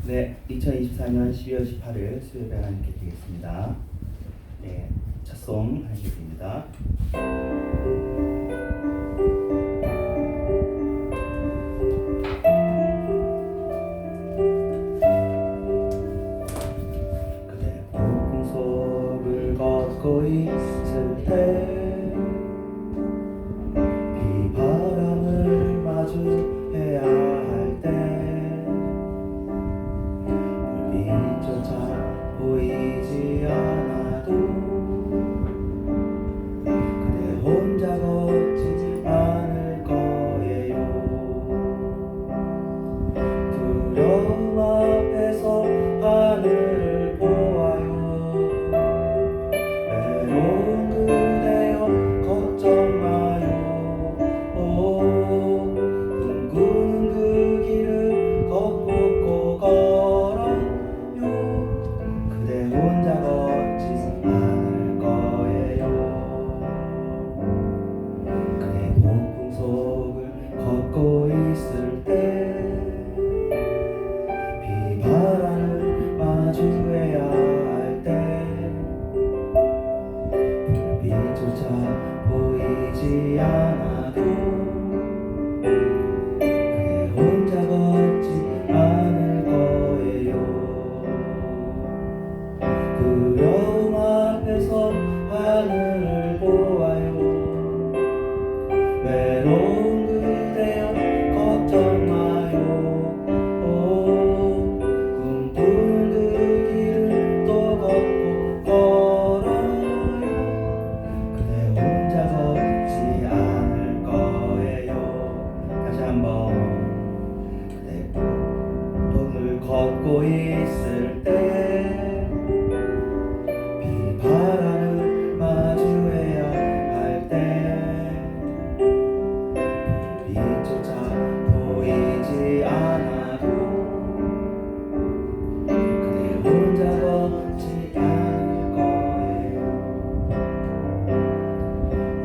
네, 2024년 12월 18일 수요일에 하나님께 드리겠습니다. 네, 첫송 하나님께 드립니다. 그대 폭풍 속을 걷고 있을 때 비바람을 마주해야 할 때 불빛조차 보이지 않아도 그대 혼자 걷지 않을 거예요. 두려움 앞에서 하늘을 보아요. 외로운 그대여 걱정 마요. 꿈꾸는 그 길을 걷고 걸어요. 그대 혼자 걷지 않을 거예요. 그대 폭풍 속을 걷고 있을 때 비바람을 마주해야 할 때 불빛조차 보이지 않아도 그대 혼자 걷지 않을 거예요. 두려움 앞에서 하늘을 보아요. 외로운 그대여 걱정 마요. 꿈꾸는 그 길을 또 걷고 걸어요. 그대 혼자 걷지 않을 거예요. 다시 한번. 그대 폭풍을 걷고 있을 때 비바람을 마주해야 할 때 불빛조차 보이지 않아도 그대 혼자 걷지 않을 거예요.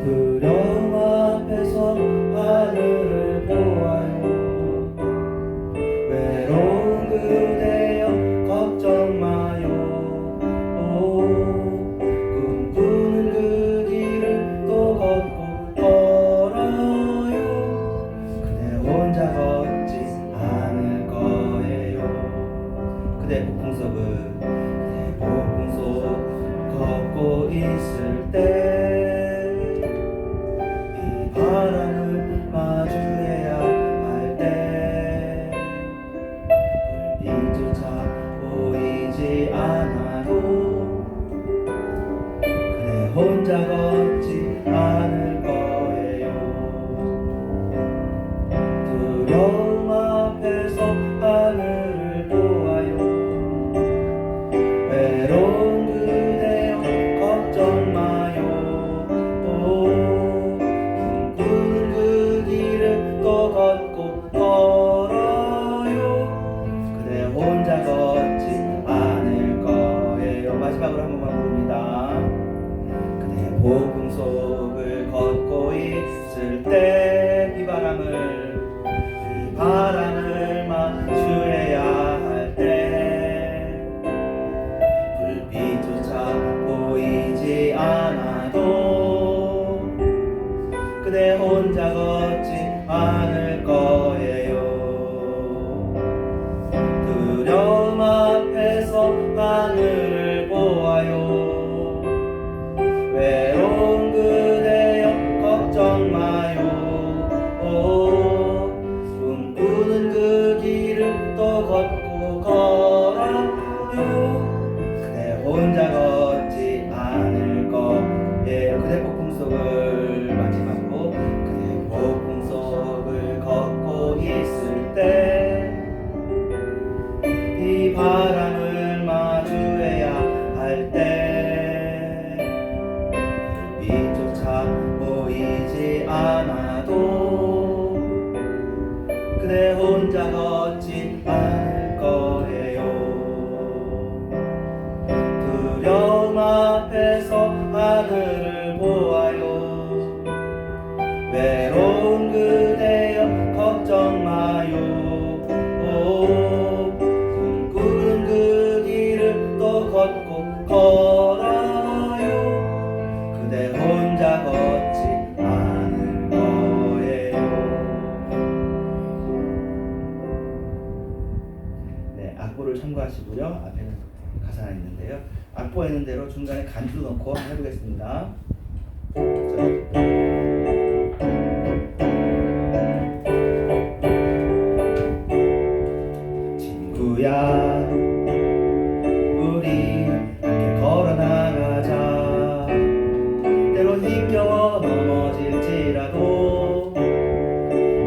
두려움 앞에서 하늘을 보아요. 외로운 그대여 걱정 마요. 꿈꾸는 그 길을 또 걷고 걸어요. 그대 혼자 걷지 않을 거예요. 그대 폭풍 속 걷고 있을 때 비바람을 마주해야 할 때 불빛조차 보이지 않아도 그대 혼자 걷지 않을 거예요. 두려움 앞에서 하늘을 보아요. 외로운 그대여 걱정 마요. 꿈꾸는 그 길을 또 걷고 걸어요. 그대 혼자 걷지 않을 거예요. 마지막으로 한 번만 부릅니다. 그대 폭풍 속을 걷고 있을 때 비바람을 마주해야 할 때 불빛조차 보이지 않아도 그대 혼자 걷지 않을 거예요. 두려움 앞에서 하늘을 보아요. 외로운 그대여 걱정 마요. 꿈꾸는 그 길을 또 걷고 걸어요. 그대 혼자 걷지 않을 거예요. 그대 폭풍 속을 마지막으로 그대 폭풍 속을 걷고 있을 때 비바람을 마주해야 할 때 불빛조차 보이지 않아도 그대 혼자 걷지 않을 거예요. 두려움 앞에서 하늘을 보아요. 외로운 그대여 걱정 마요. 꿈꾸는 악보를 참고하시고요. 앞에는 가사가 있는데요. 악보에 있는 대로 중간에 간주 넣고 한번 해보겠습니다. 친구야 우리 함께 걸어나가자. 때론 힘겨워 넘어질지라도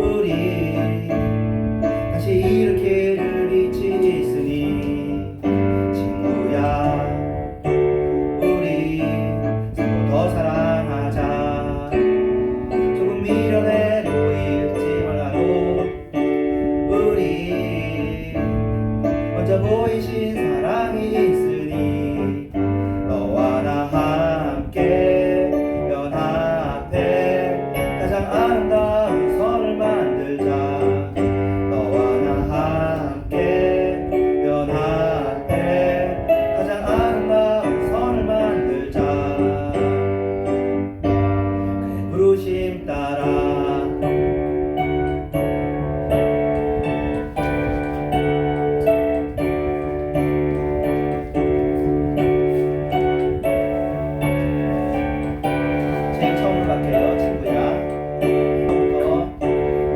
우리 다시 일으킬 빛이 있으니 친구야 우리 서로 더 사랑하자. 조금 미련해 보일지 몰라도 우리 먼저 보이신 사랑이 있으니 너와 나 함께 연합해 가장 아름다운 선을 만들자. 너와 나 함께 연합해 가장 아름다운 선을 만들자. 그의 부르심 따라 제일 처음으로 갈게요.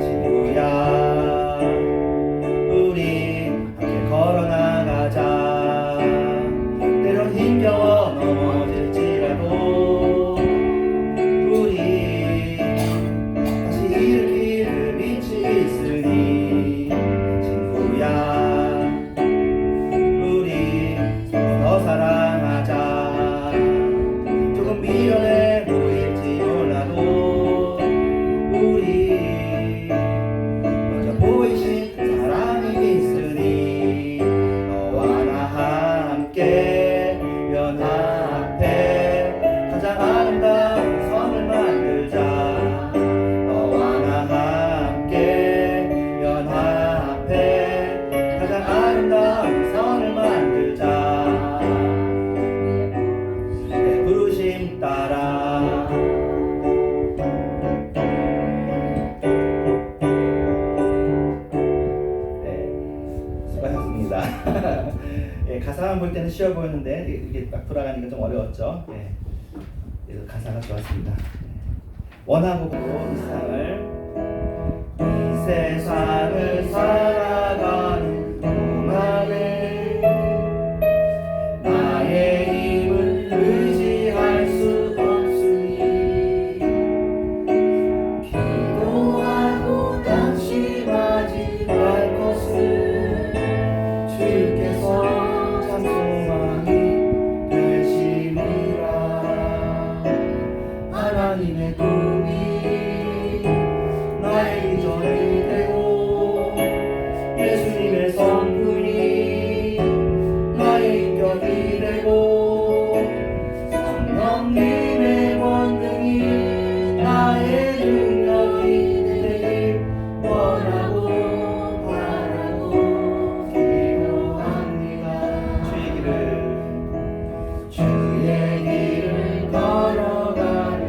친구야 우리 함께 걸어나가자. 때론 힘겨워 넘어질지라도 우리 다시 일으킬 빛이 있으니 친구야 우리 서로 더 사랑하자. 조금 미련해 보일지 몰라도 우리 먼저 보이신 사랑이 있으니 너와 나 함께 연합해 가장 아름다운 선을 만들자. 너와 나 함께 연합해 가장 아름다운 선을 만들자. 내 부르심 따라 수고하셨습니다. 예, 가사만 볼 때는 쉬워 보였는데 이게 딱 돌아가니까 좀 어려웠죠. 예, 그래서 가사가 좋았습니다. 원하고 보고 이 세상을 살아가는 동안에 나의 힘을 의지할 수 없으니 기도하고 낙심하지 말 것을 주께서 참 소망이 되시리라. 하나님의 꿈이 나의 비전이 되고 예수님의 성품이 나의 인격이 되고 성령님의 권능이 나의 능력이 되길 원하고 바라고 기도합니다. 주의 길을 걸어가는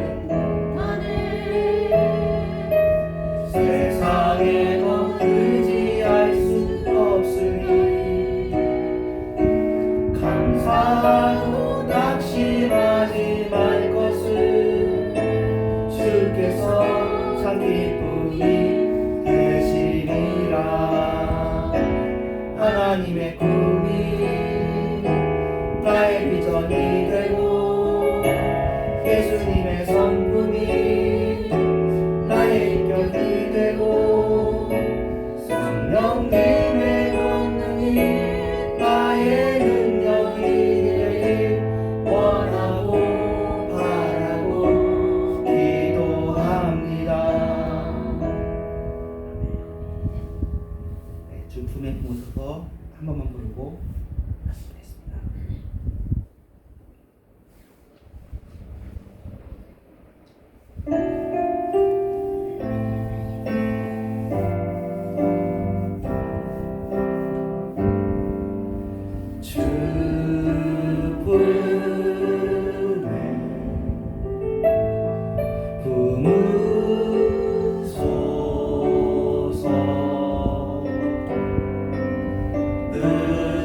세상에 더 의지할 수 없으니 감사하고 낙심하지 말 것을 주께서 참 기쁨이 되시리라. 하나님의 꿈이 나의 비전이 되고 예수님의 성품이 나의 인격이 되고 성령님의 권능이 나의 능력이 되길 원하고 바라고 기도합니다. 네, 주품의 모습으로 한 번만 부르고 마치겠습니다. 품으소서 늘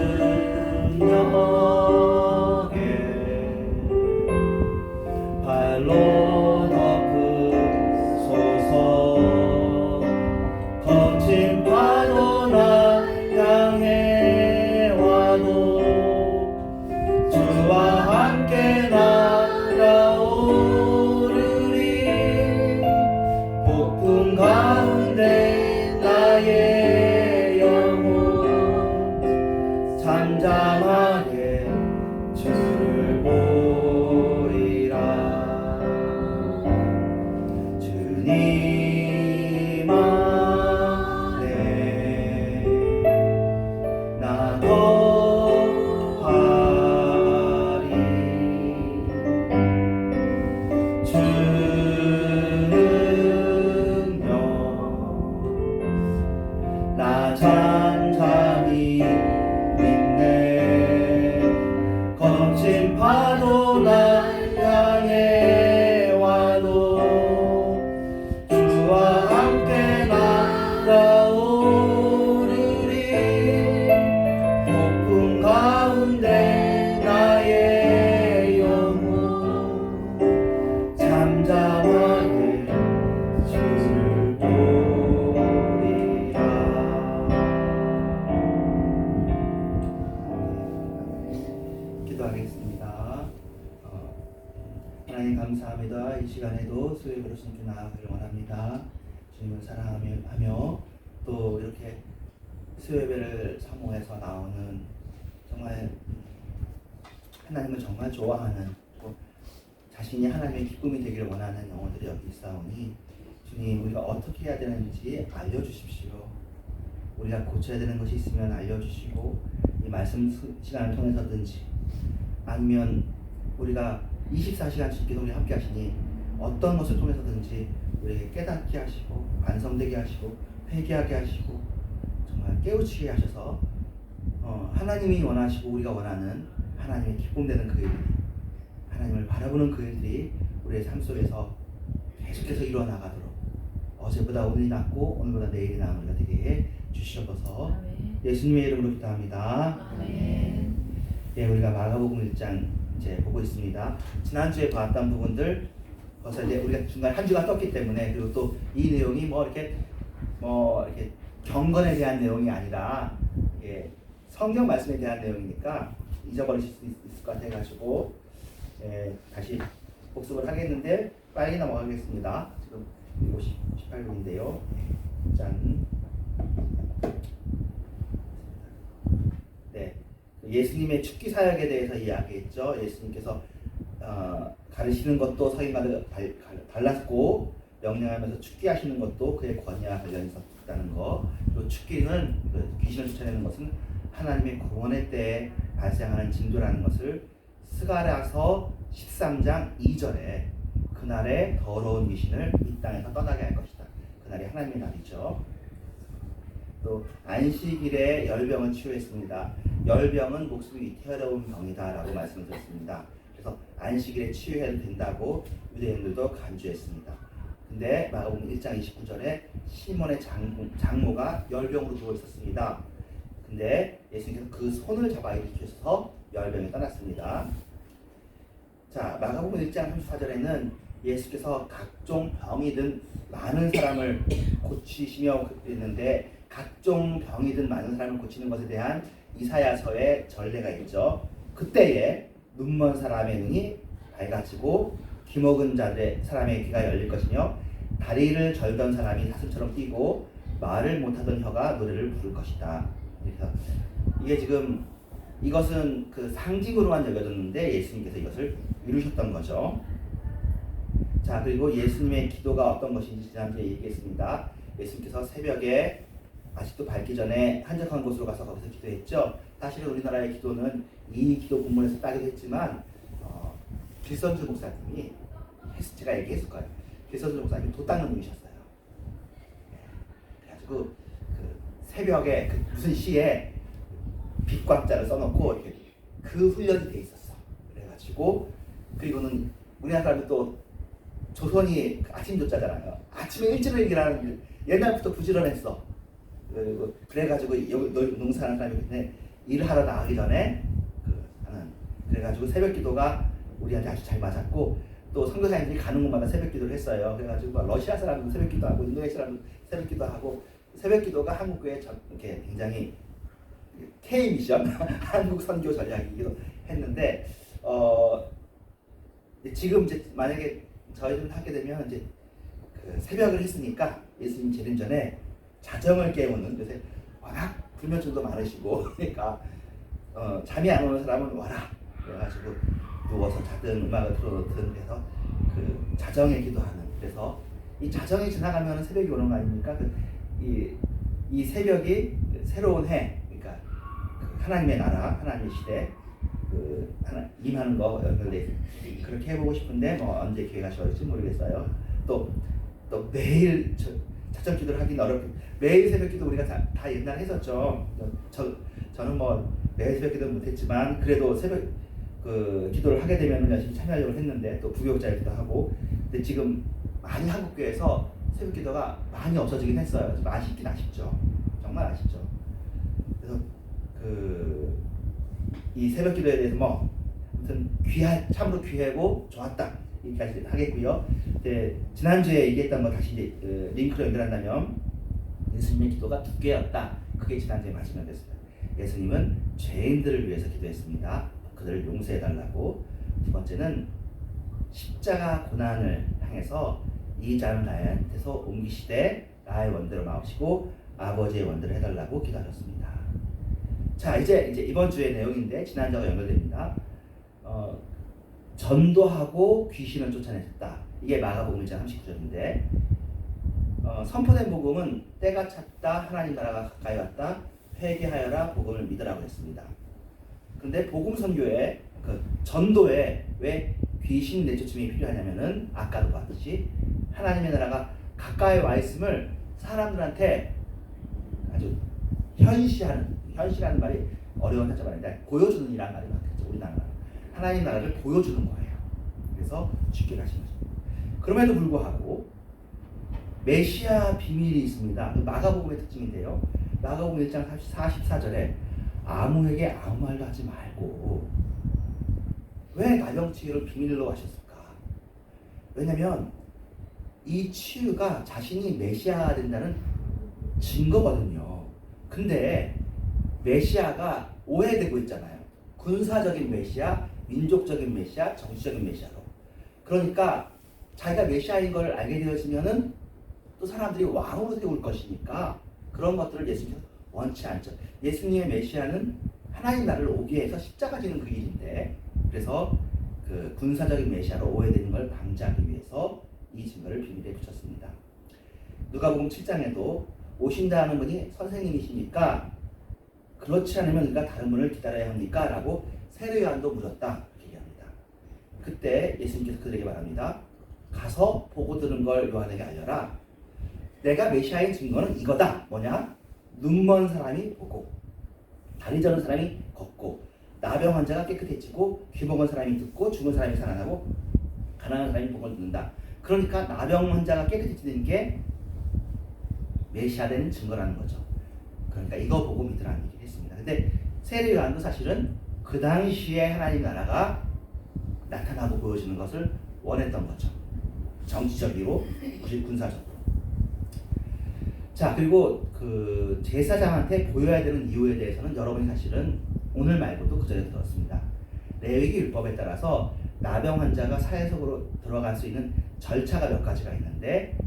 하나님 감사합니다. 이 시간에도 수요예배로 주님께 나아가길 원합니다. 주님을 사랑하며 또 이렇게 수요예배를 사모해서 나오는 정말 하나님을 정말 좋아하는 또 자신이 하나님의 기쁨이 되기를 원하는 영혼들이 여기 있사오니 주님, 우리가 어떻게 해야 되는지 알려주십시오. 우리가 고쳐야 되는 것이 있으면 알려주시고 이 말씀 시간을 통해서든지 아니면 우리가 24시간 주님께서 우리 함께 하시니 어떤 것을 통해서든지 우리에게 깨닫게 하시고 반성되게 하시고 회개하게 하시고 정말 깨우치게 하셔서 하나님이 원하시고 우리가 원하는 하나님의 기쁨되는 그 일들이, 하나님을 바라보는 그 일들이 우리의 삶 속에서 계속해서 이루어나가도록 어제보다 오늘이 낫고 오늘보다 내일이 나은 우리가 되게 해 주시옵소서. 예수님의 이름으로 기도합니다. 아멘. 예, 우리가 마가복음 1장 이제 보고 있습니다. 지난주에 봤던 부분들 벌써 이제 우리가 중간 한 주가 떴기 때문에, 그리고 또 이 내용이 이렇게 경건에 대한 내용이 아니라 이게 성경 말씀에 대한 내용이니까 잊어버리실 수 있을 것 같아가지고 다시 복습을 하겠는데 빨리 넘어가겠습니다. 지금 18분인데요. 짠. 네, 예수님의 축기 사역에 대해서 이야기했죠. 예수님께서 가르치는 것도 서기관들 달랐고 명령하면서 축기하시는 것도 그의 권위와 관련이 있었다는 거. 그리고 축기는 귀신을 쫓아내는 것은 하나님의 구원의 때에 발생하는 징조라는 것을 스가랴서 13장 2절에 그날에 더러운 귀신을 이 땅에서 떠나게 할 것이다. 그날이 하나님의 날이죠. 또 안식일에 열병을 치유했습니다. 열병은 목숨이 위태로운 병이다라고 말씀을 드렸습니다. 그래서 안식일에 치유해도 된다고 유대인들도 간주했습니다. 근데 마가복음 1장 29절에 시몬의 장모가 열병으로 누워 있었습니다. 근데 예수님께서 그 손을 잡아 일으키셔서 열병이 떠났습니다. 자, 마가복음 1장 34절에는 예수께서 각종 병이 든 많은 사람을 고치시며 그랬는데, 각종 병이 든 많은 사람을 고치는 것에 대한 이사야서의 전례가 있죠. 그때에 눈먼 사람의 눈이 밝아지고 귀먹은 사람의 귀가 열릴 것이며 다리를 절던 사람이 사슴처럼 뛰고 말을 못하던 혀가 노래를 부를 것이다. 그래서 이게 지금 이것은 그 상징으로만 여겨졌는데 예수님께서 이것을 이루셨던 거죠. 자, 그리고 예수님의 기도가 어떤 것인지 지난주에 얘기했습니다. 예수님께서 새벽에 아직도 밝기 전에 한적한 곳으로 가서 거기서 기도했죠. 사실은 우리나라의 기도는 이 기도 본문에서 따기도 했지만 길선주 목사님이 제가 얘기했을 거예요. 길선주 목사님이 도 닦는 분이셨어요. 그래가지고 그 새벽에 무슨 시에 빛광자를 써놓고 이렇게 그 훈련이 돼 있었어. 그래가지고 그리고는 우리나라 사람이 또 조선이 아침 조자잖아요. 아침에 일찍 일어나는 옛날부터 부지런했어. 그래가지고 농사하는 사람이 그때 일을 하러 나가기 전에 그래가지고 새벽 기도가 우리한테 아주 잘 맞았고, 또 선교사님들이 가는 곳마다 새벽 기도를 했어요. 그래가지고 러시아 사람도 새벽 기도하고 인도네시아 사람도 새벽 기도하고, 새벽 기도가 한국교회 이렇게 굉장히 K 미션 한국 선교 전략이기도 했는데, 지금 이제 만약에 저희들 하게 되면 이제 그 새벽을 했으니까 예수님 재림 전에 자정을 깨우는, 요새 워낙 불면증도 많으시고 그러니까 잠이 안 오는 사람은 와라. 그래가지고 누워서 자든 음악을 틀어놓든 해서 그 자정에 기도하는. 그래서 이 자정이 지나가면 새벽이 오는 거 아닙니까? 이 새벽이 새로운 해, 그러니까 그 하나님의 나라, 하나님의 시대 임하는 거 연결돼 그렇게 해보고 싶은데 언제 기회가 좋을지 모르겠어요. 또 매일 자정 기도를 하긴 어렵고, 매일 새벽 기도 우리가 다 옛날에 했었죠. 저는 매일 새벽 기도는 못했지만 그래도 새벽 기도를 하게 되면 열심히 참여하려고 했는데, 또 부교육자이기도 하고. 근데 지금 많이 한국교회에서 새벽 기도가 많이 없어지긴 했어요. 좀 아쉽긴 아쉽죠. 정말 아쉽죠. 그래서 이 새벽 기도에 대해서 아무튼 참으로 귀하고 좋았다 여기까지 하겠고요. 지난주에 얘기했던 거 다시 이제 링크로 연결한다면, 예수님의 기도가 두 개였다. 그게 지난주에 말씀드렸습니다. 예수님은 죄인들을 위해서 기도했습니다. 그들을 용서해달라고. 두 번째는 십자가 고난을 향해서 이 잔을 나한테서 옮기시되 나의 원대로 마시고 아버지의 원대로 해달라고 기도하셨습니다. 자, 이제 이번 주의 내용인데 지난주와 연결됩니다. 전도하고 귀신을 쫓아냈다. 이게 마가복음 1장 39절인데 선포된 복음은 때가 찼다, 하나님 나라가 가까이 왔다, 회개하여라, 복음을 믿으라고 했습니다. 그런데 복음 선교에 그 전도에 왜 귀신 내쫓음이 필요하냐면은 아까도 봤듯이 하나님의 나라가 가까이 와 있음을 사람들한테 아주 현시라는 말이 어려운 한자 말인데 보여주는 이란 말이 맞겠죠. 우리나라 하나님 나라를 보여주는 거예요. 그래서 쉽게 가신 거죠. 그럼에도 불구하고 메시아 비밀이 있습니다. 마가복음의 특징인데요. 마가복음 1장 44절에 아무에게 아무 말도 하지 말고 왜 나병 치유를 비밀로 하셨을까? 왜냐면 이 치유가 자신이 메시아가 된다는 증거거든요. 근데 메시아가 오해되고 있잖아요. 군사적인 메시아, 민족적인 메시아, 정치적인 메시아로. 그러니까 자기가 메시아인 걸 알게 되었으면은 또 사람들이 왕으로 세울 것이니까 그런 것들을 예수님께서 원치 않죠. 예수님의 메시아는 하나님 나라를 오게 해서 십자가 지는 그 일인데, 그래서 그 군사적인 메시아로 오해되는 걸 방지하기 위해서 이 증거를 비밀에 붙였습니다. 누가복음 7장에도 오신다 하는 분이 선생님이십니까? 그렇지 않으면 우리가 다른 분을 기다려야 합니까? 라고 세례 요한도 물었다. 이렇게 얘기합니다. 그때 예수님께서 그들에게 말합니다. 가서 보고 들은 걸 요한에게 알려라. 내가 메시아인 증거는 이거다. 뭐냐? 눈먼 사람이 보고, 다리 저는 사람이 걷고, 나병 환자가 깨끗해지고, 귀 먹은 사람이 듣고, 죽은 사람이 살아나고, 가난한 사람이 복을 듣는다. 그러니까 나병 환자가 깨끗해지는 게 메시아 되는 증거라는 거죠. 그러니까 이거 보고 믿으라는 얘기를 했습니다. 근데 세례 요한도 사실은 그 당시에 하나님 나라가 나타나고 보여지는 것을 원했던 거죠. 정치적이고 군사적으로. 자, 그리고 그 제사장한테 보여야 되는 이유에 대해서는 여러분이 사실은 오늘 말고도 그 전에 들었습니다. 레위기 율법에 따라서 나병 환자가 사회 속으로 들어갈 수 있는 절차가 몇 가지가 있는데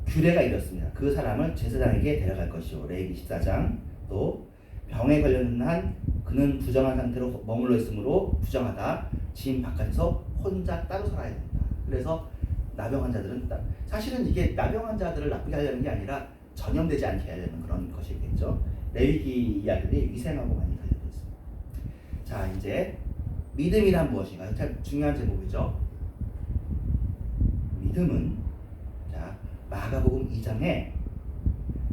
규례가 이렇습니다. 그 사람을 제사장에게 데려갈 것이요. 레위기 14장. 또 병에 걸렸는 한 그는 부정한 상태로 머물러 있으므로 부정하다. 집 바깥에서 혼자 따로 살아야 된다. 그래서 나병 환자들은 사실은 이게 나병 환자들을 나쁘게 하려는 게 아니라 전염되지 않게 하려는 그런 것이겠죠. 레위기 이야기들이 위생하고 많이 관련되어 있습니다. 자, 이제 믿음이란 무엇인가? 참 중요한 제목이죠. 믿음은 자 마가복음 2장에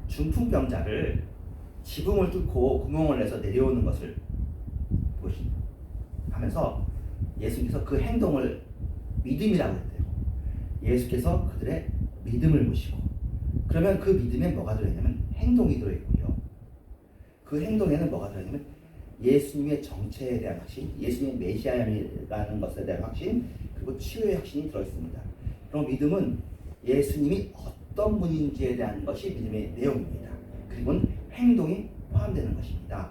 중풍병자를 지붕을 뚫고 구멍을 내서 내려오는 것을 하면서 예수님께서 그 행동을 믿음이라고 했대요. 예수께서 그들의 믿음을 보시고, 그러면 그 믿음에 뭐가 들어있냐면 행동이 들어있고요. 그 행동에는 뭐가 들어있냐면 예수님의 정체에 대한 확신, 예수님의 메시아라는 것에 대한 확신, 그리고 치유의 확신이 들어있습니다. 그럼 믿음은 예수님이 어떤 분인지에 대한 것이 믿음의 내용입니다. 그리고 행동이 포함되는 것입니다.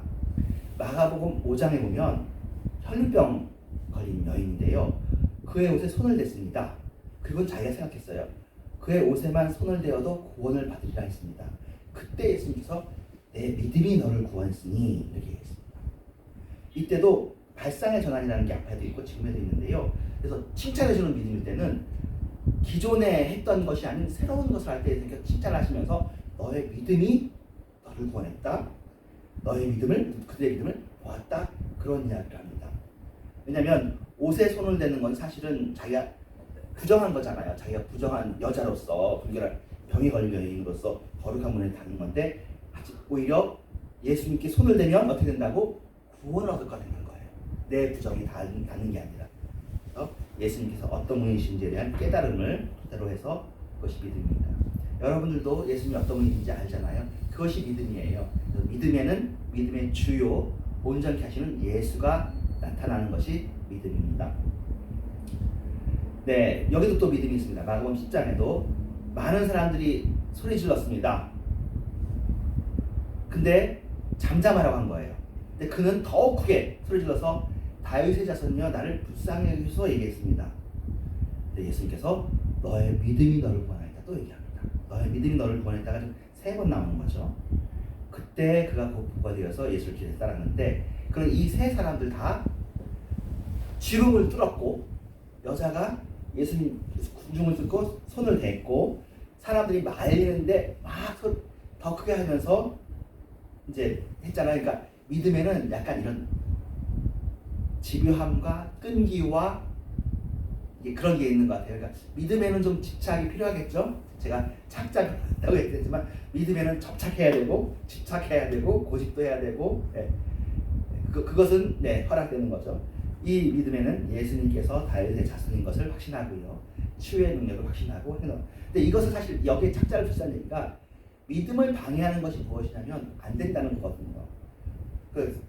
마가복음 5장에 보면 혈루병 걸린 여인인데요. 그의 옷에 손을 댔습니다. 그건 자기가 생각했어요. 그의 옷에만 손을 대어도 구원을 받으리라 했습니다. 그때 예수님께서 내 믿음이 너를 구원했으니 이렇게 얘기했습니다. 이때도 발상의 전환이라는 게 앞에도 있고 지금에도 있는데요. 그래서 칭찬해주는 믿음일 때는 기존에 했던 것이 아닌 새로운 것을 할 때 이렇게 칭찬하시면서 너의 믿음이 너를 구원했다. 너의 믿음을, 그들의 믿음을 보았다. 그런 이야기를 합니다. 왜냐하면 옷에 손을 대는 건 사실은 자기가 부정한 거잖아요. 자기가 부정한 여자로서, 불결한 병이 걸린 여인으로서 거룩한 문에 닿는 건데, 오히려 예수님께 손을 대면 어떻게 된다고? 구원을 얻을 거 되는 거예요. 내 부정이 닿는 게 아니라. 그래서 예수님께서 어떤 분이신지에 대한 깨달음을 토대로 해서 그것이 믿음입니다. 여러분들도 예수님이 어떤 분인지 알잖아요. 그것이 믿음이에요. 믿음에는 믿음의 주요, 온전케 하시는 예수가 나타나는 것이 믿음입니다. 네, 여기도 또 믿음이 있습니다. 마가복음 10장에도 많은 사람들이 소리 질렀습니다. 근데 잠잠하라고 한 거예요. 근데 그는 더욱 크게 소리 질러서 다윗의 자손이여 나를 불쌍히 여기소서 얘기했습니다. 예수님께서 너의 믿음이 너를 구원했다 또 얘기합니다. 너의 믿음이 너를 구원했다가 3번 나오는 거죠. 그때 그가 부가 되어서 예수를 길에 따랐는데, 그런 이 3 사람들 다 지붕을 뚫었고, 여자가 예수님 군중을 뚫고 손을 댔고, 사람들이 말리는데 막 더 크게 하면서 이제 했잖아요. 그러니까 믿음에는 약간 이런 집요함과 끈기와 그런 게 있는 것 같아요. 그러니까 믿음에는 좀 집착이 필요하겠죠. 제가 착잡하다고 했지만 믿음에는 접착해야 되고 집착해야 되고 고집도 해야 되고, 그것은 허락되는 거죠. 이 믿음에는 예수님께서 다윗의 자손인 것을 확신하고요, 치유의 능력을 확신하고 해놓은. 근데 이것을 사실 여기에 착자를 붙이자는 얘기가 믿음을 방해하는 것이 무엇이냐면 안 된다는 거거든요. 그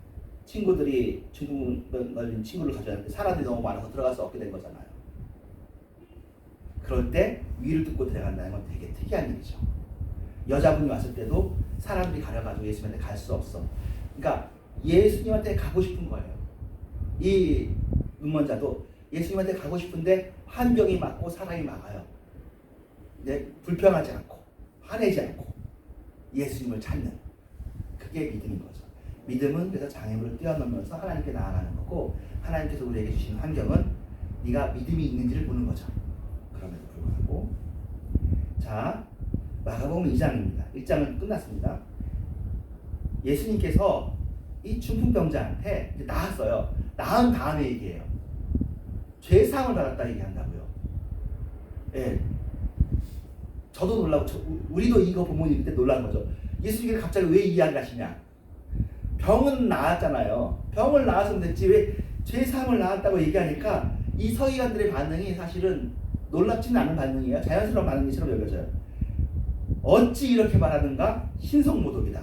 친구들이 중국 걸린 친구를 가져왔는데 사람들이 너무 많아서 들어갈 수 없게 된 거잖아요. 그럴 때 위를 뚫고 들어간다는 건 되게 특이한 일이죠. 여자분이 왔을 때도 사람들이 가려가지고 예수님한테 갈 수 없어. 그러니까 예수님한테 가고 싶은 거예요. 이 눈먼자도 예수님한테 가고 싶은데 환경이 막고 사람이 막아요. 불평하지 않고 화내지 않고 예수님을 찾는, 그게 믿음인 거죠. 믿음은 그래서 장애물을 뛰어넘으면서 하나님께 나아가는 거고, 하나님께서 우리에게 주시는 환경은 네가 믿음이 있는지를 보는 거죠. 그럼에도 불구하고, 자, 마가복음 2장입니다. 1장은 끝났습니다. 예수님께서 이 중풍병자한테 이제 나았어요. 나은 다음에 얘기해요. 죄사함을 받았다 얘기한다고요. 저도 놀라고, 우리도 이거 보면 그때 놀란 거죠. 예수님께서 갑자기 왜 이야기를 하시냐? 병은 나았잖아요. 병을 나았으면 됐지 왜 죄사함을 나았다고 얘기하니까 이 서기관들의 반응이 사실은 놀랍지는 않은 반응이에요. 자연스러운 반응처럼 여겨져요. 어찌 이렇게 말하는가? 신성모독이다.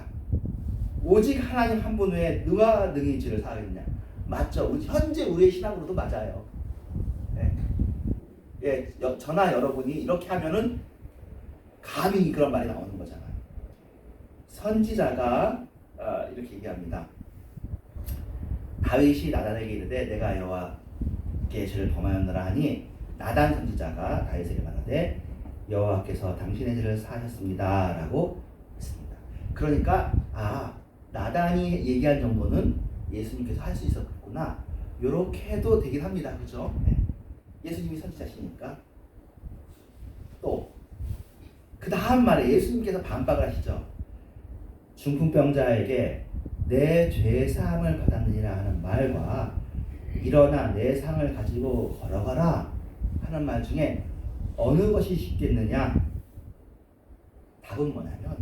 오직 하나님 한 분 외에 누가 능히 죄를 사하겠냐? 맞죠? 현재 우리의 신앙으로도 맞아요. 저나 여러분이 이렇게 하면은 감히 그런 말이 나오는 거잖아요. 선지자가 이렇게 얘기합니다. 다윗이 나단에게 이르되 내가 여호와께 죄를 범하였노라 하니, 나단 선지자가 다윗에게 말하되 여호와께서 당신의 죄를 사하셨습니다 라고 했습니다. 그러니까 나단이 얘기한 정도는 예수님께서 할 수 있었구나, 이렇게 해도 되긴 합니다. 그죠? 예수님이 선지자시니까. 또 그 다음 말에 예수님께서 반박을 하시죠. 중풍병자에게 내 죄사함을 받았느니라 하는 말과 일어나 내 상을 가지고 걸어가라 하는 말 중에 어느 것이 쉽겠느냐? 답은 뭐냐면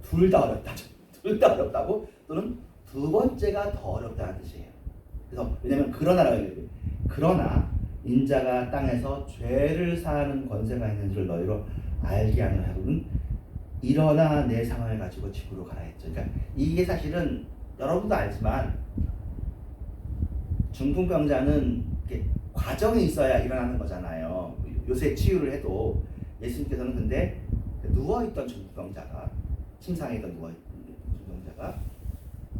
둘 다 어렵다. 둘 다 어렵다고, 또는 두 번째가 더 어렵다는 뜻이에요. 그래서 왜냐면 그러나라고 얘기해요. 그러나 인자가 땅에서 죄를 사하는 권세가 있는 줄 너희로 알게 하는 하고는 일어나 내 상을 가지고 집으로 가라 했죠. 그러니까 이게 사실은 여러분도 알지만 중풍병자는 이렇게 과정이 있어야 일어나는 거잖아요. 요새 치유를 해도 예수님께서는 근데 누워있던 중풍병자가, 침상에 있던 누워있던 중풍병자가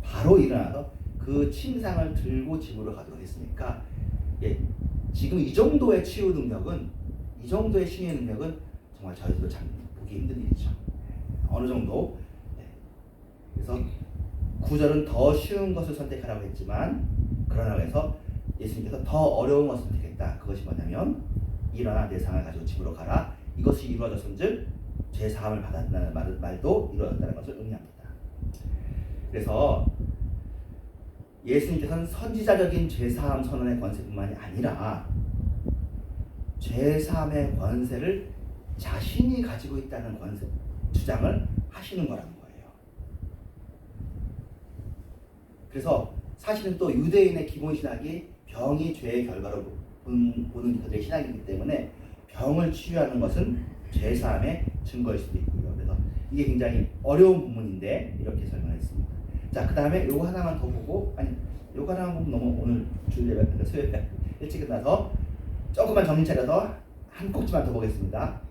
바로 일어나서 그 침상을 들고 집으로 가도록 했으니까, 지금 이 정도의 치유 능력은, 이 정도의 신의 능력은 정말 저희도 참 보기 힘든 일이죠. 어느 정도. 그래서 9절은 더 쉬운 것을 선택하라고 했지만, 그러나 해서 예수님께서 더 어려운 것을 선택했다. 그것이 뭐냐면 일어나 내 상을 가지고 집으로 가라. 이것이 이루어졌은즉 죄 사함을 받았다는 말도 이루어졌다는 것을 의미합니다. 그래서 예수님께서는 선지자적인 죄사함 선언의 권세뿐만이 아니라 죄사함의 권세를 자신이 가지고 있다는 권세, 주장을 하시는 거라는 거예요. 그래서 사실은 또 유대인의 기본 신학이 병이 죄의 결과로 보는 그들의 신학이기 때문에 병을 치유하는 것은 죄사함의 증거일 수도 있고요. 그래서 이게 굉장히 어려운 부분인데 이렇게 설명했습니다. 자, 그 다음에 요거 하나만 더 보고, 요거 하나만 보면 너무 오늘 주일에 수요일에 일찍 끝나서 조금만 정신 차려서 한 꼭지만 더 보겠습니다.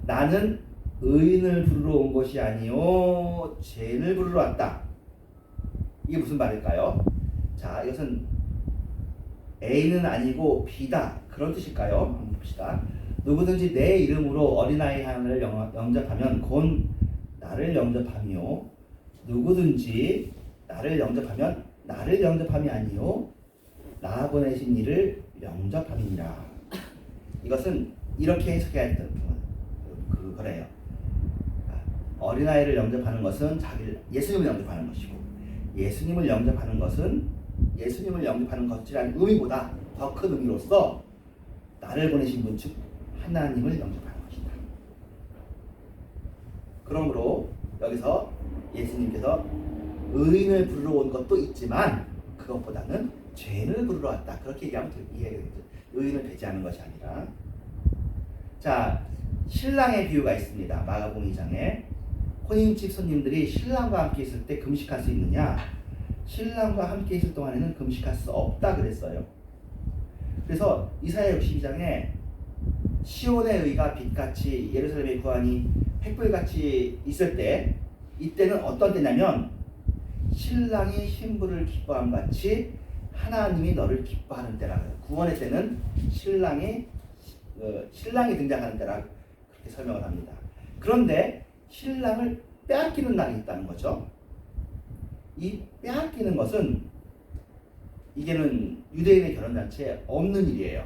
나는 의인을 부르러 온 것이 아니요 죄인을 부르러 왔다. 이게 무슨 말일까요? 자, 이것은 A는 아니고 B다. 그런 뜻일까요? 한번 봅시다. 누구든지 내 이름으로 어린아이 하나를 영접하면 곧 나를 영접함이요. 누구든지 나를 영접하면 나를 영접함이 아니요 나 보내신 이를 영접함이니라. 이것은 이렇게 해석해야 했던 그거래요. 어린아이를 영접하는 것은 예수님을 영접하는 것이고, 예수님을 영접하는 것은 예수님을 영접하는 것이라는 의미보다 더 큰 의미로서 나를 보내신 분 즉 하나님을 영접하는 것이다. 그러므로 여기서 예수님께서 의인을 부르러 온 것도 있지만 그것보다는 죄인을 부르러 왔다. 그렇게 얘기하면 이해되겠죠. 의인을 배제하는 것이 아니라. 자, 신랑의 비유가 있습니다. 마가복음 2장에 혼인집 손님들이 신랑과 함께 있을 때 금식할 수 있느냐? 신랑과 함께 있을 동안에는 금식할 수 없다 그랬어요. 그래서 이사야 62장에 시온의 의가 빛같이 예루살렘의 구원이 횃불같이 있을 때, 이때는 어떤 때냐면 신랑이 신부를 기뻐함 같이 하나님이 너를 기뻐하는 때라고요. 구원의 때는 신랑이 등장하는 때라 그렇게 설명을 합니다. 그런데 신랑을 빼앗기는 날이 있다는 거죠. 이 빼앗기는 것은 이게는 유대인의 결혼잔치에 없는 일이에요.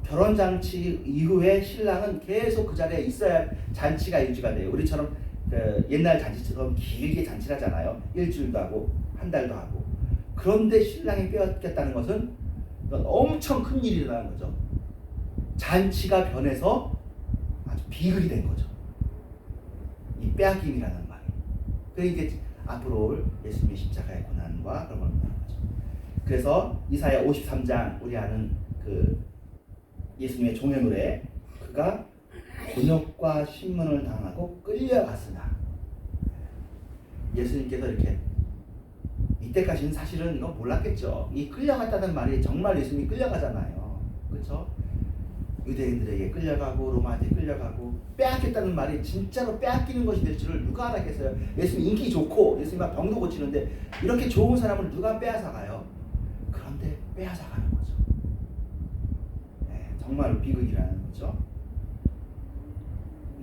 결혼잔치 이후에 신랑은 계속 그 자리에 있어야 잔치가 유지가 돼요. 우리처럼 옛날 잔치처럼 길게 잔치를 하잖아요. 일주일도 하고 한 달도 하고. 그런데 신랑이 빼앗겼다는 것은 엄청 큰 일이 일어나는 거죠. 잔치가 변해서 아주 비극이 된 거죠. 이 빼앗김이라는 말. 그러니까 앞으로 올 예수님의 십자가의 고난과 그런 걸 말하는 거죠. 그래서 이사야 53장 우리 아는 그 예수님의 종의 노래, 그가 곤욕과 신문을 당하고 끌려갔으나, 예수님께서 이렇게 이때까지는 사실은 이거 몰랐겠죠. 이 끌려갔다는 말이 정말 예수님이 끌려가잖아요. 그렇죠? 유대인들에게 끌려가고 로마한테 끌려가고 빼앗겼다는 말이 진짜로 빼앗기는 것이 될 줄을 누가 알았겠어요. 예수님 인기 좋고 예수님 막 병도 고치는데 이렇게 좋은 사람을 누가 빼앗아가요. 그런데 빼앗아가는 거죠. 네, 정말 비극이라는 거죠.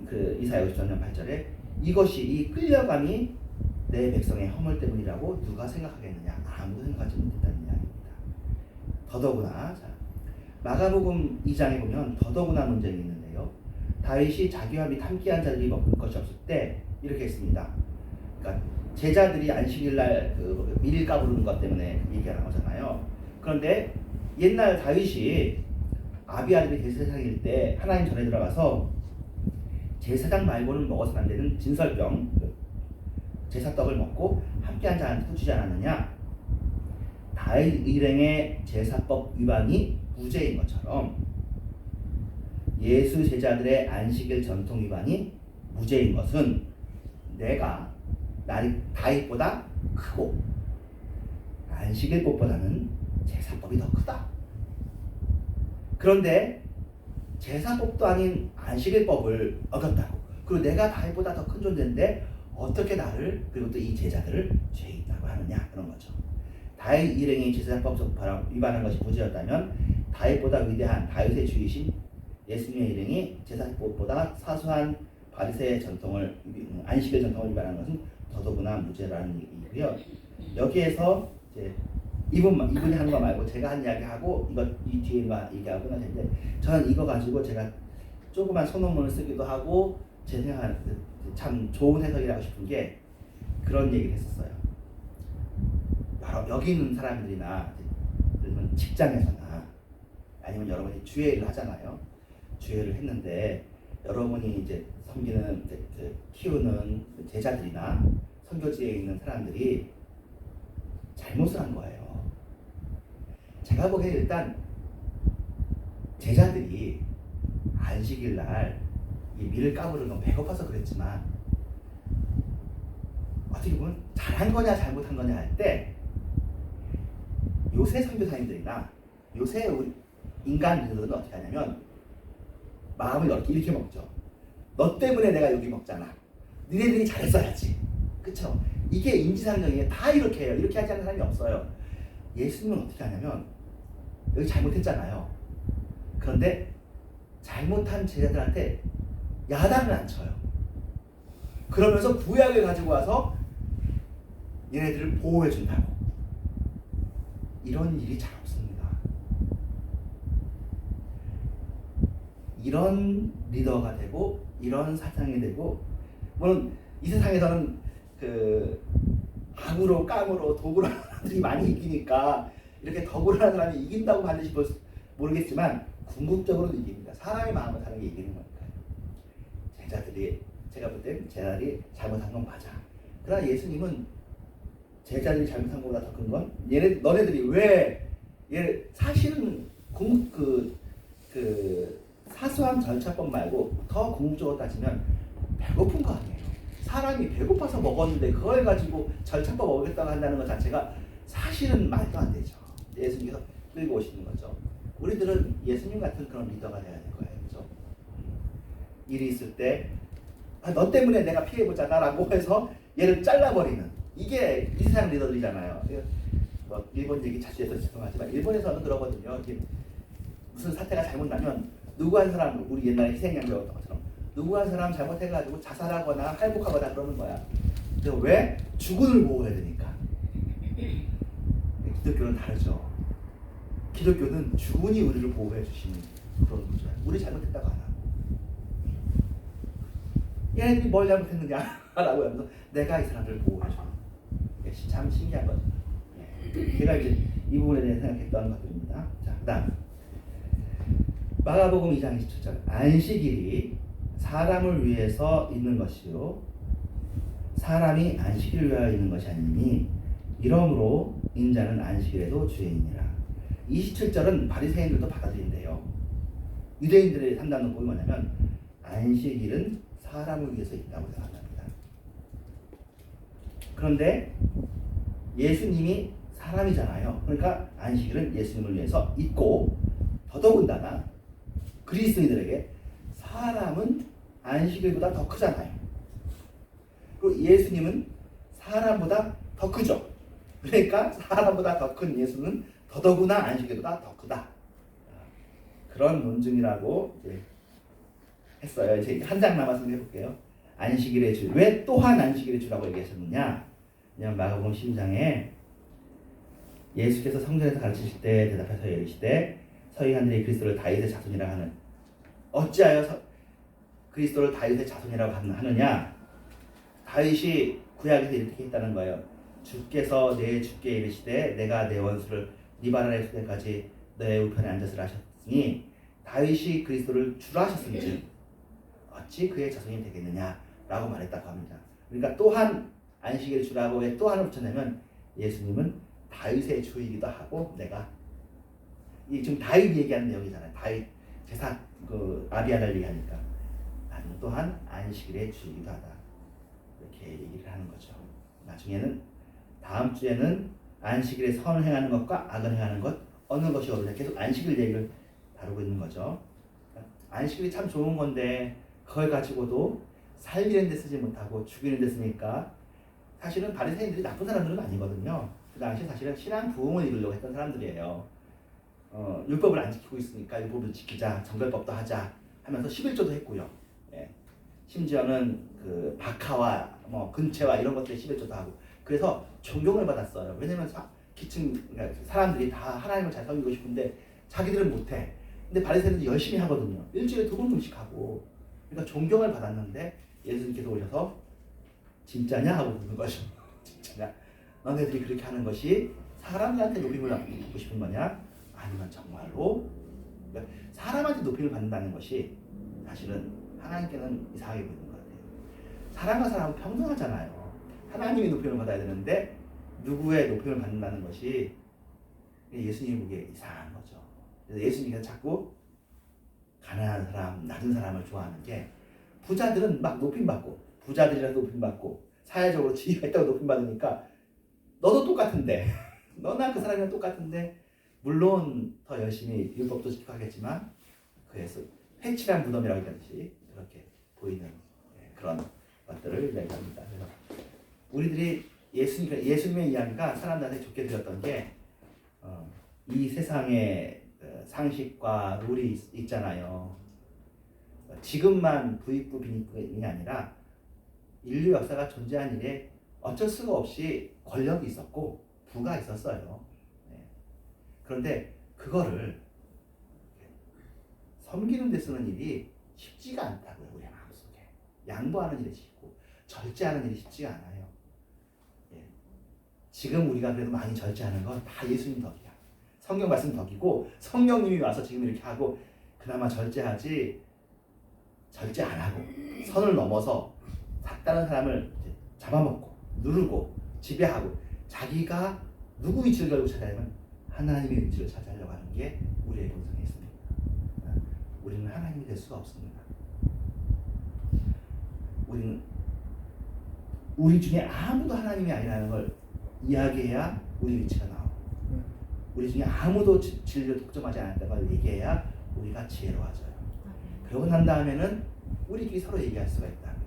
그 이사야 53장 8절에 이것이 이 끌려감이 내 백성의 허물 때문이라고 누가 생각하겠느냐. 아무도 생각하지 못했다는 이야기입니다. 더더구나 마가복음 2장에 보면 더더구나 문장이 있는데요. 다윗이 자기와 및 함께한 자들이 먹을 것이 없을 때 이렇게 했습니다. 그러니까 제자들이 안식일날 그 밀 까부르는 것 때문에 얘기가 나오잖아요. 그런데 옛날 다윗이 아비아들이 제사장일 때 하나님 전에 들어가서 제사장 말고는 먹어서는 안 되는 진설병 제사떡을 먹고 함께한 자한테 주지 않았느냐. 다윗 일행의 제사법 위반이 무죄인 것처럼 예수 제자들의 안식일 전통 위반이 무죄인 것은 내가 다윗보다 크고 안식일법보다는 제사법이 더 크다. 그런데 제사법도 아닌 안식일법을 어겼다고, 그리고 내가 다윗보다 더 큰 존재인데 어떻게 나를 그리고 또 이 제자들을 죄 있다고 하느냐, 그런 거죠. 다윗 일행이 제사법 위반한 것이 무죄였다면 다윗보다 위대한 다윗의 주이신 예수님의 일행이 제사법보다 사소한 바리새의 전통을 안식일 전통을 위반한 것은 더더구나 무죄라는 얘기고요. 여기에서 이제 이분이 하는 거 말고 제가 한 이야기 하고 이 뒤에 얘기하고 끝날 텐데, 저는 이거 가지고 제가 조그만 소논문을 쓰기도 하고 제 생각은 참 좋은 해석이라고 싶은 게 그런 얘기를 했었어요. 여기 있는 사람들이나 직장에서나 아니면 여러분이 주회를 하잖아요. 주회를 했는데 여러분이 이제 섬기는 키우는 제자들이나 선교지에 있는 사람들이 잘못을 한 거예요. 제가 보기에 일단 제자들이 안식일 날 이 밀을 까부르는 건 배고파서 그랬지만 어떻게 보면 잘한 거냐 잘못한 거냐 할 때 요새 선교사님들이나 요새 우리 인간들은 어떻게 하냐면 마음을 이렇게 먹죠. 너 때문에 내가 여기 먹잖아. 니네들이 잘했어야지. 그쵸? 이게 인지상정이에요. 다 이렇게 해요. 이렇게 하지 않는 사람이 없어요. 예수님은 어떻게 하냐면 여기 잘못했잖아요. 그런데 잘못한 제자들한테 야단을 안 쳐요. 그러면서 구약을 가지고 와서 얘네들을 보호해 준다고. 이런 일이 잘 없습니다. 이런 리더가 되고 이런 사장이 되고, 물론 이 세상에서는 그 악으로 깡으로 도구로 하는 사람들이 많이 이기니까 이렇게 덕으로 하는 사람이 이긴다고 반드시 모르겠지만 궁극적으로는 이깁니다. 사람의 마음을 사는 게 이기는 거니까요. 제가 볼 땐 제자들이 잘못한 건 맞아. 그러나 예수님은 제자들이 잘못한 것보다 더 큰 건 너네들이 왜 사실은 사소한 절차법 말고 더 궁극적으로 따지면 배고픈 거 아니에요. 사람이 배고파서 먹었는데 그걸 가지고 절차법 먹겠다고 한다는 것 자체가 사실은 말도 안 되죠. 예수님께서 끌고 오시는 거죠. 우리들은 예수님 같은 그런 리더가 돼야 될 거예요. 그렇죠? 일이 있을 때 너 때문에 내가 피해보자라고 해서 얘를 잘라버리는, 이게 이 세상 리더들이잖아요. 뭐 일본 얘기 자주 해서 죄송하지만 일본에서는 그러거든요. 무슨 사태가 잘못 나면 누구 한 사람, 우리 옛날에 희생양 배웠던 것처럼 누구 한 사람 잘못해가지고 자살하거나 할복하거나 그러는 거야. 왜? 주군을 보호해야 되니까. 기독교는 다르죠. 기독교는 주군이 우리를 보호해 주시는 그런 구조야. 우리 잘못했다고 안 하고 얘네들이 뭘 잘못했느냐 라고 하면서 내가 이 사람들을 보호해 줘. 참 신기한 거죠. 제가 이제 이 부분에 대해 생각했던 것들입니다. 자, 그 다음 마가복음 2장 27절, 안식일이 사람을 위해서 있는 것이요 사람이 안식일을 위하여 있는 것이 아니니 이러므로 인자는 안식일에도 주인이니라. 27절은 바리새인들도 받아들인대요. 유대인들의 판단은 뭐냐면 안식일은 사람을 위해서 있다고 생각합니다. 그런데 예수님이 사람이잖아요. 그러니까 안식일은 예수님을 위해서 있고, 더더군다나 그리스도인들에게 사람은 안식일보다 더 크잖아요. 그리고 예수님은 사람보다 더 크죠. 그러니까 사람보다 더 큰 예수는 더더구나 안식일보다 더 크다. 그런 논증이라고 이제 했어요. 이제 한 장 남아서 해볼게요. 안식일의 주. 왜 또한 안식일의 주라고 얘기하셨느냐? 그냥 마가복음 12장에 예수께서 성전에서 가르치실 때 대답해서 이르시되 서기관들이 그리스도를 다윗의 자손이라 하는, 어찌하여 그리스도를 다윗의 자손이라고 하느냐? 다윗이 구약에서 이렇게 했다는 거예요. 주께서 내 주께 이르시되 내가 내 원수를 네 발 아래 둘 때까지 너의 우편에 앉았으라 하셨으니 다윗이 그리스도를 주라 하셨은즉 어찌 그의 자손이 되겠느냐라고 말했다고 합니다. 그러니까 또한 안식일 주라고 왜 또한을 붙여내면 예수님은 다윗의 주이기도 하고, 내가 이 지금 다윗 얘기하는 내용이잖아요. 다윗 제사 아비아달 얘기하니까 나는 또한 안식일의 주이기도 하다, 이렇게 얘기를 하는 거죠. 나중에는 다음 주에는 안식일에 선을 행하는 것과 악을 행하는 것 어느 것이 옳으냐, 계속 안식일 얘기를 다루고 있는 거죠. 안식일이 참 좋은 건데 그걸 가지고도 살리는 데 쓰지 못하고 죽이는 데 쓰니까 사실은 바리새인들이 나쁜 사람들은 아니거든요. 그 당시 사실은 신앙 부흥을 이루려고 했던 사람들이에요. 율법을 안 지키고 있으니까 율법을 지키자, 정결법도 하자 하면서 11조도 했고요. 예. 심지어는 그 박하와 근체와 이런 것들 11조도 하고, 그래서 존경을 받았어요. 왜냐면 그러니까 사람들이 다 하나님을 잘 섬기고 싶은데 자기들은 못해. 근데 바리새인들은 열심히 하거든요. 일주일에 2번씩 하고. 그러니까 존경을 받았는데 예수님께서 오셔서 진짜냐 하고 묻는 거죠. 진짜냐? 너네들이 그렇게 하는 것이 사람들한테 높임을 받고 싶은 거냐? 아니면 정말로 사람한테 높임을 받는다는 것이 사실은 하나님께는 이상하게 보이는 것 같아요. 사람과 사람은 평등하잖아요. 하나님이 높임을 받아야 되는데 누구의 높임을 받는다는 것이 예수님 보기에 이상한 거죠. 그래서 예수님께서 자꾸 가난한 사람, 낮은 사람을 좋아하는 게, 부자들은 막 높임받고, 부자들이라도 높임받고, 사회적으로 지위가 있다고 높임받으니까 너도 똑같은데 너나 그 사람이랑 똑같은데, 물론 더 열심히 율법도 지키고 하겠지만 그래서 회칠한 무덤이라고 하듯이 그렇게 보이는 그런 것들을 얘기합니다. 그래서 우리들이 예수님의 이야기가 사람들한테 좋게 들렸던 게 이 세상에 상식과 룰이 있잖아요. 지금만 부익부 빈익부이 아니라 인류 역사가 존재한 이래 어쩔 수가 없이 권력이 있었고 부가 있었어요. 네. 그런데 그거를 섬기는 데 쓰는 일이 쉽지가 않다고요. 우리 마음속에 양보하는 일이 쉽고 절제하는 일이 쉽지가 않아요. 예. 지금 우리가 그래도 많이 절제하는 건 다 예수님 덕이야. 성경 말씀 덕이고 성령님이 와서 지금 이렇게 하고 그나마 절제하지, 절제 안 하고 선을 넘어서 다른 사람을 잡아먹고 누르고 지배하고 자기가 누구 위치를 결국 찾아야면 하나님의 위치를 찾아려고 하는 게 우리의 본성에 있습니다. 우리는 하나님이 될 수가 없습니다. 우리는 우리 중에 아무도 하나님이 아니라는 걸 이야기해야 우리 위치가 나오고, 우리 중에 아무도 진리를 독점하지 않았다는 걸 얘기해야 우리가 지혜로워져요. 그러고 난 다음에는 우리끼리 서로 얘기할 수가 있다고요.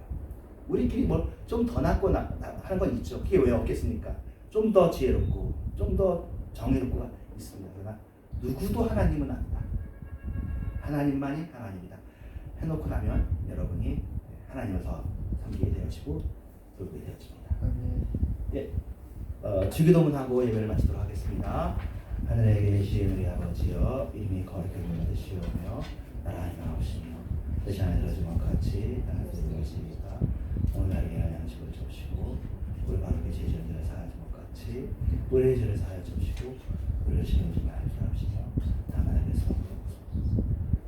우리끼리 뭘 좀 더 낫고 하는 건 있죠. 그게 왜 없겠습니까? 좀 더 지혜롭고 좀 더 정의롭고가 있습니다. 그러나 누구도 하나님은 아니다. 하나님만이 하나님이다 해놓고 나면 여러분이 하나님을 더 섬기게 되어지고 돌보게 되어집니다. 예, 주기도문하고 예배를 마치도록 하겠습니다. 하늘에 계신 우리 아버지여, 이름이 거룩하게 받으시오며 나라의 나옵시며 뜻이 하늘에서 것 같이 땅에서 이루어지이다. 오늘 날에 양식을 주시고 우리 바르게 죄질들을 사하지 것 같이 우리의 죄를 사하여 주시고 우리를 시험하지 말게 하시며 다만 에게서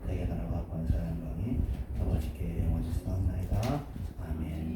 내게 나라와 권세와 영광이 아버지께 영원히 있사옵나이다. 아멘.